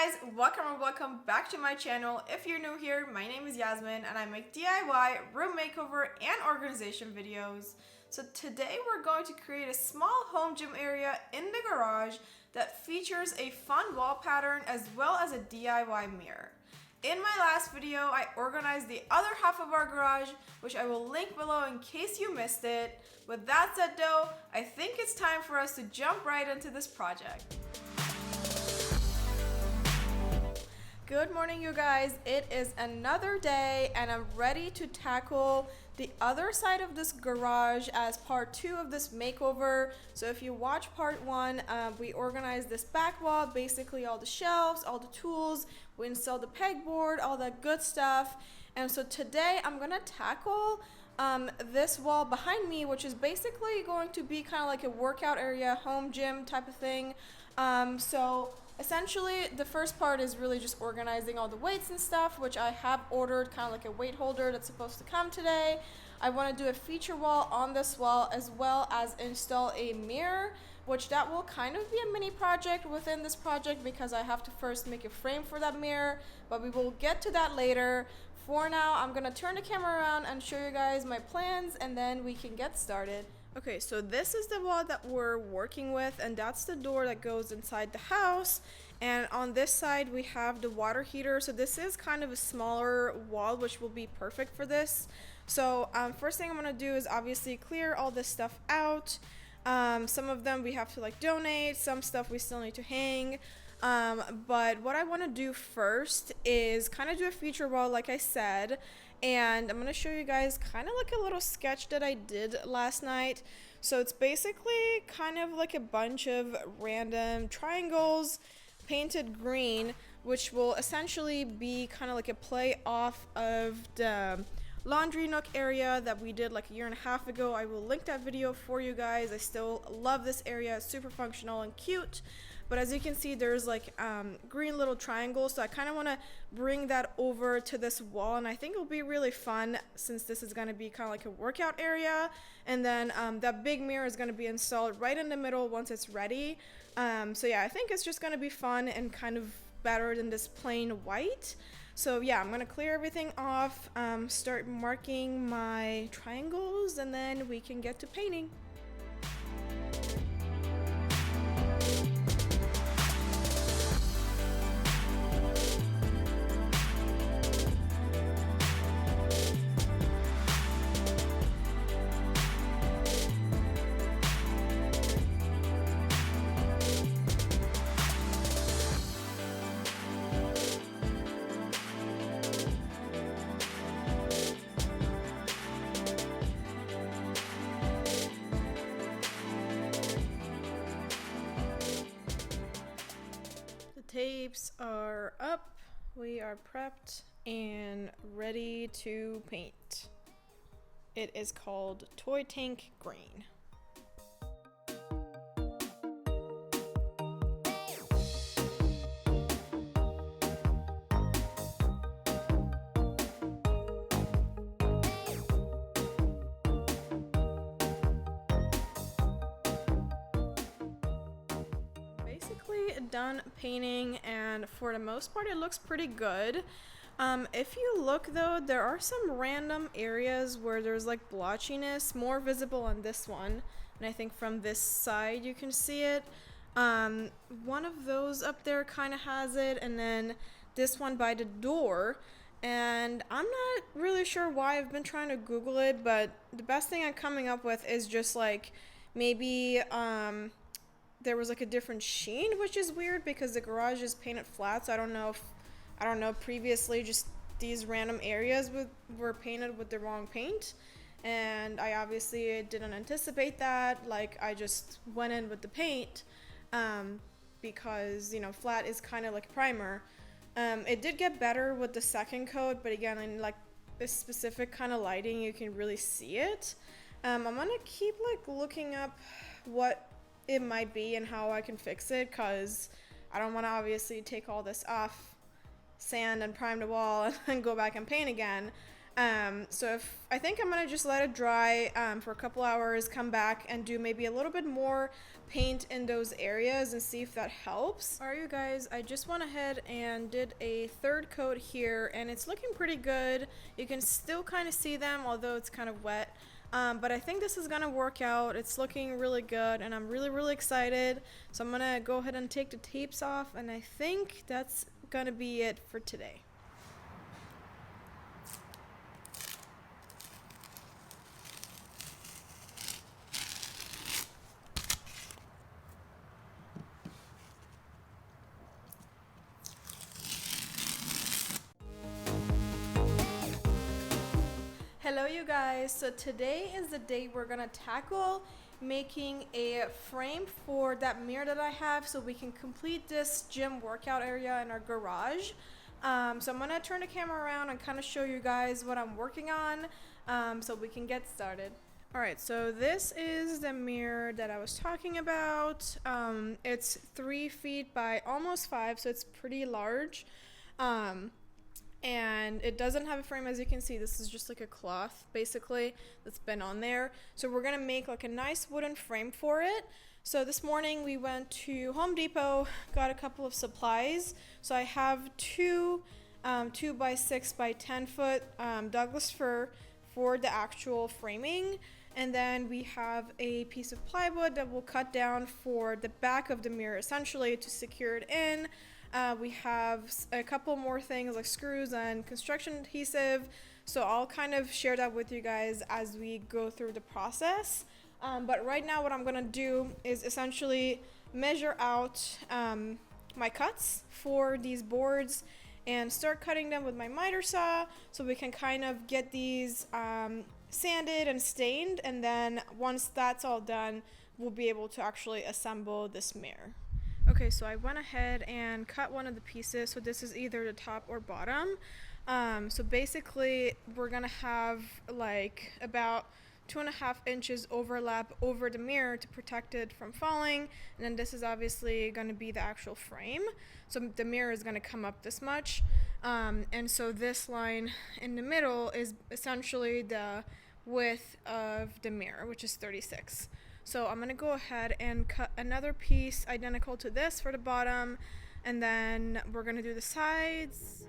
guys, welcome back to my channel. If you're new here, my name is Yasmin and I make DIY, room makeover, and organization videos. So today we're going to create a small home gym area in the garage that features a fun wall pattern as well as a DIY mirror. In my last video, I organized the other half of our garage, which I will link below in case you missed it. With that said though, I think it's time for us to jump right into this project. Good morning, you guys. It is another day and I'm ready to tackle the other side of this garage as part 2 of this makeover. So if you watch part 1, we organized this back wall, basically all the shelves, all the tools, we installed the pegboard, all that good stuff. And so today I'm gonna tackle this wall behind me, which is basically going to be kind of like a workout area, home gym type of thing. So essentially the first part is really just organizing all the weights and stuff, which I have ordered kind of like a weight holder that's supposed to come today. I want to do a feature wall on this wall as well as install a mirror, which that will kind of be a mini project within this project because I have to first make a frame for that mirror, but we will get to that later. For now, I'm gonna turn the camera around and show you guys my plans and then we can get started. Okay, so this is the wall that we're working with and that's the door that goes inside the house. And on this side we have the water heater. So this is kind of a smaller wall, which will be perfect for this. So first thing I'm gonna do is obviously clear all this stuff out. Some of them we have to like donate, some stuff we still need to hang. But what I want to do first is kind of do a feature wall like I said, and I'm going to show you guys kind of like a little sketch that I did last night. So it's basically kind of like a bunch of random triangles painted green, which will essentially be kind of like a play off of the laundry nook area that we did like a year and a half ago. I will link that video for you guys. I still love this area, it's super functional and cute. But as you can see, there's like green little triangles, so I kind of want to bring that over to this wall, and I think it'll be really fun since this is going to be kind of like a workout area. And then that big mirror is going to be installed right in the middle once it's ready. So yeah, I think it's just going to be fun and kind of better than this plain white. So yeah, I'm going to clear everything off, start marking my triangles, and then we can get to painting. Tapes are up, we are prepped and ready to paint. It is called Toy Tank Green. Done painting, and for the most part it looks pretty good. If you look though, there are some random areas where there's like blotchiness, more visible on this one, and I think from this side you can see it. One of those up there kind of has it, and then this one by the door, and I'm not really sure why. I've been trying to Google it, but the best thing I'm coming up with is just like maybe there was like a different sheen, which is weird because the garage is painted flat, so I don't know previously just these random areas were painted with the wrong paint, and I obviously didn't anticipate that. Like I just went in with the paint because, you know, flat is kind of like primer. It did get better with the second coat, but again, in like this specific kind of lighting you can really see it. I'm gonna keep like looking up what it might be and how I can fix it, because I don't want to obviously take all this off, sand and prime the wall and then go back and paint again. So I think I'm gonna just let it dry for a couple hours, come back and do maybe a little bit more paint in those areas and see if that helps. Alright you guys, I just went ahead and did a third coat here and it's looking pretty good. You can still kind of see them, although it's kind of wet. But I think this is gonna work out. It's looking really good and I'm really excited. So I'm gonna go ahead and take the tapes off and I think that's gonna be it for today. Hello you guys, so today is the day we're gonna tackle making a frame for that mirror that I have so we can complete this gym workout area in our garage. So I'm gonna turn the camera around and kind of show you guys what I'm working on so we can get started. Alright, so this is the mirror that I was talking about. It's 3 feet by almost 5, so it's pretty large. And it doesn't have a frame, as you can see. This is just like a cloth basically that's been on there, so we're gonna make like a nice wooden frame for it. So this morning we went to Home Depot, got a couple of supplies. So I have two 2 by 6 by 10 foot Douglas fir for the actual framing, and then we have a piece of plywood that we'll cut down for the back of the mirror essentially to secure it in. We have a couple more things like screws and construction adhesive, so I'll kind of share that with you guys as we go through the process. But right now what I'm gonna do is essentially measure out my cuts for these boards and start cutting them with my miter saw so we can kind of get these sanded and stained, and then once that's all done we'll be able to actually assemble this mirror. Okay, so I went ahead and cut one of the pieces, so this is either the top or bottom. So basically we're gonna have like about 2.5 inches overlap over the mirror to protect it from falling, and then this is obviously going to be the actual frame, so the mirror is going to come up this much, and so this line in the middle is essentially the width of the mirror, which is 36. So I'm going to go ahead and cut another piece identical to this for the bottom, and then we're going to do the sides.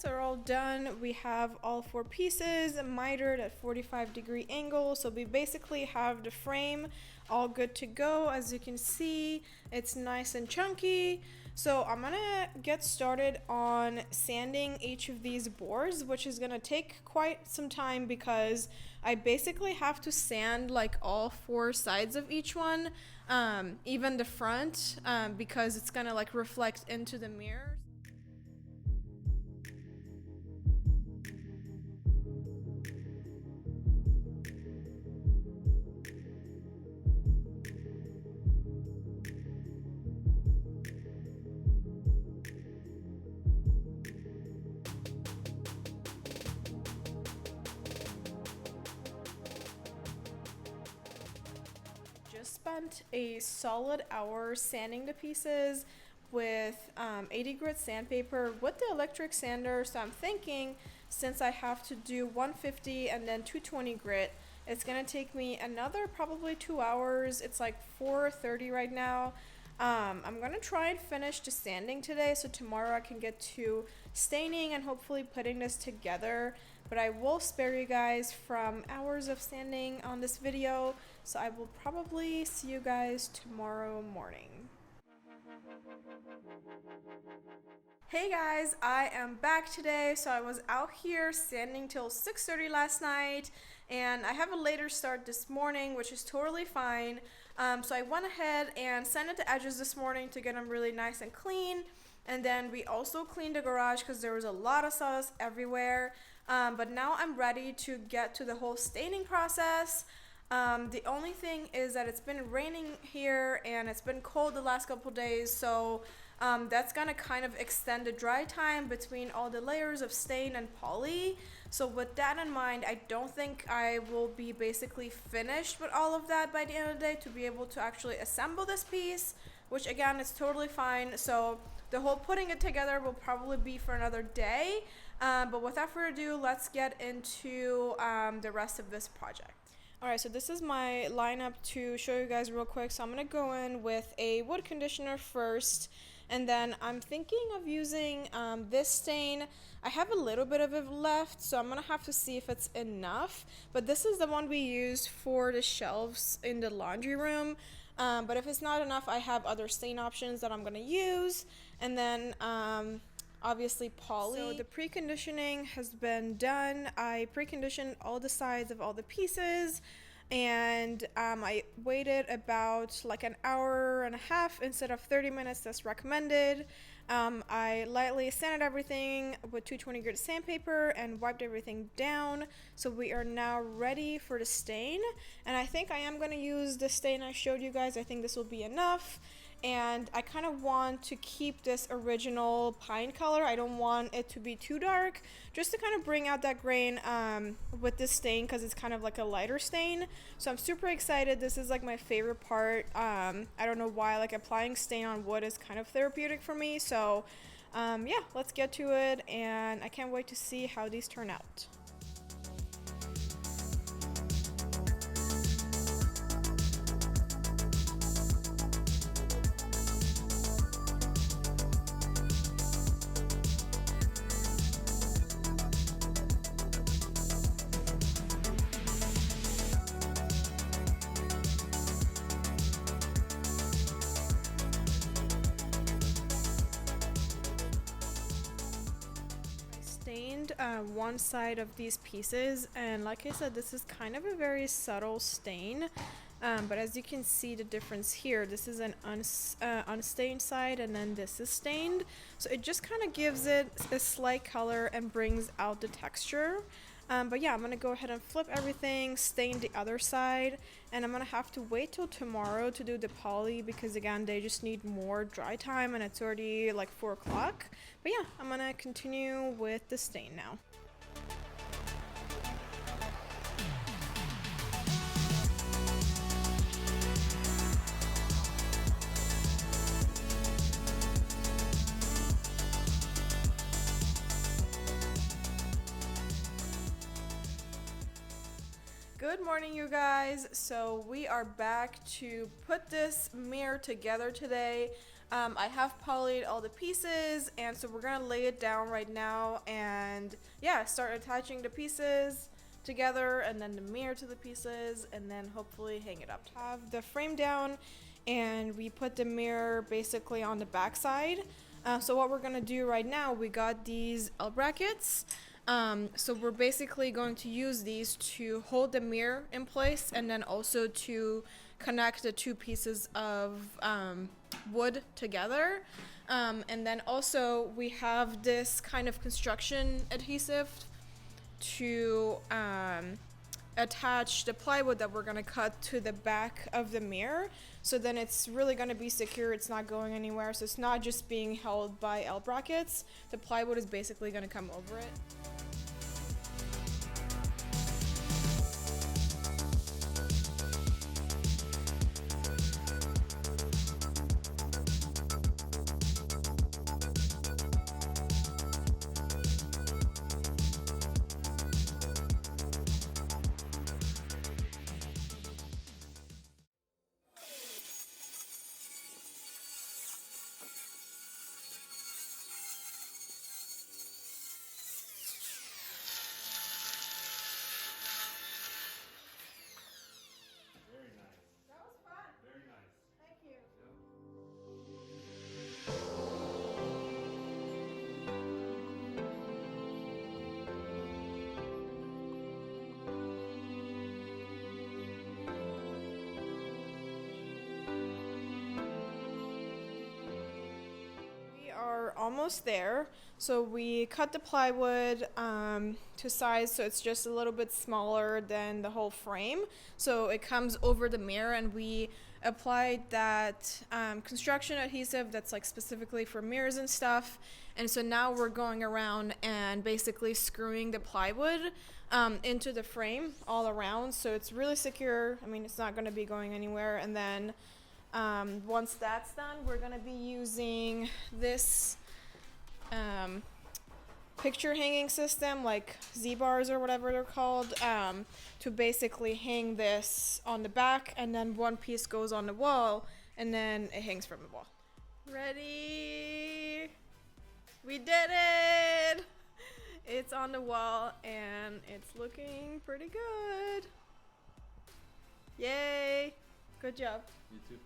Are all done. We have all 4 pieces mitered at 45-degree angle, so we basically have the frame all good to go. As you can see, it's nice and chunky. So I'm gonna get started on sanding each of these boards, which is gonna take quite some time because I basically have to sand like all 4 sides of each one, even the front, because it's gonna like reflect into the mirror. Spent a solid hour sanding the pieces with 80 grit sandpaper with the electric sander. So I'm thinking, since I have to do 150 and then 220 grit, it's gonna take me another probably 2 hours. It's like 4:30 right now. I'm gonna try and finish the sanding today, so tomorrow I can get to staining and hopefully putting this together. But I will spare you guys from hours of sanding on this video, so I will probably see you guys tomorrow morning. Hey guys, I am back today. So I was out here sanding till 6:30 last night, and I have a later start this morning, which is totally fine. So I went ahead and sanded the edges this morning to get them really nice and clean. And then we also cleaned the garage because there was a lot of sawdust everywhere. But now I'm ready to get to the whole staining process. The only thing is that it's been raining here and it's been cold the last couple days, so that's gonna kind of extend the dry time between all the layers of stain and poly. So with that in mind, I don't think I will be basically finished with all of that by the end of the day to be able to actually assemble this piece, which again is totally fine. So the whole putting it together will probably be for another day. But without further ado, let's get into the rest of this project. Alright, so this is my lineup to show you guys real quick. So I'm going to go in with a wood conditioner first, and then I'm thinking of using this stain. I have a little bit of it left, so I'm going to have to see if it's enough. But this is the one we used for the shelves in the laundry room. But if it's not enough, I have other stain options that I'm going to use. And then obviously poly. So the preconditioning has been done. I preconditioned all the sides of all the pieces, and I waited about like an hour and a half instead of 30 minutes that's recommended. I lightly sanded everything with 220 grit sandpaper and wiped everything down. So we are now ready for the stain, and I think I am going to use the stain I showed you guys. I think this will be enough. And I kind of want to keep this original pine color. I don't want it to be too dark, just to kind of bring out that grain with this stain, because it's kind of like a lighter stain. So I'm super excited. This is like my favorite part. I don't know why, like applying stain on wood is kind of therapeutic for me. So yeah, let's get to it, and I can't wait to see how these turn out. Stained one side of these pieces, and like I said, this is kind of a very subtle stain, but as you can see the difference here, this is an unstained side, and then this is stained, so it just kind of gives it a slight color and brings out the texture. But yeah, I'm gonna go ahead and flip everything, stain the other side, and I'm gonna have to wait till tomorrow to do the poly, because again, they just need more dry time, and it's already like 4 o'clock. But yeah, I'm gonna continue with the stain now. Good morning, you guys. So we are back to put this mirror together today. I have polyed all the pieces, and so we're gonna lay it down right now and yeah, start attaching the pieces together, and then the mirror to the pieces, and then hopefully hang it up. Have the frame down, and we put the mirror basically on the back side. So what we're gonna do right now, we got these L brackets. So we're basically going to use these to hold the mirror in place, and then also to connect the two pieces of wood together. And then also we have this kind of construction adhesive to attach the plywood that we're going to cut to the back of the mirror, so then it's really going to be secure. It's not going anywhere, so it's not just being held by L brackets. The plywood is basically going to come over it. almost there. So we cut the plywood to size so it's just a little bit smaller than the whole frame. So it comes over the mirror, and we applied that construction adhesive that's like specifically for mirrors and stuff. And so now we're going around and basically screwing the plywood into the frame all around. So it's really secure. I mean, it's not going to be going anywhere. And then once that's done, we're going to be using this picture hanging system, like Z-bars or whatever they're called, to basically hang this on the back, and then one piece goes on the wall, and then it hangs from the wall. Ready? We did it! It's on the wall, and it's looking pretty good. Yay! Good job. You too.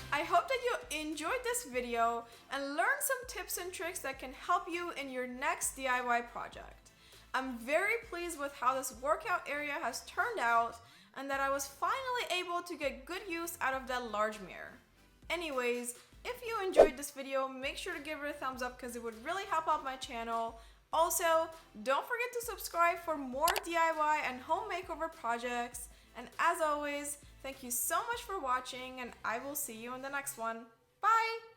I hope that you enjoyed this video and learned some tips and tricks that can help you in your next DIY project. I'm very pleased with how this workout area has turned out, and that I was finally able to get good use out of that large mirror. Anyways, if you enjoyed this video, make sure to give it a thumbs up because it would really help out my channel. Also, don't forget to subscribe for more DIY and home makeover projects. And as always, thank you so much for watching, and I will see you in the next one. Bye!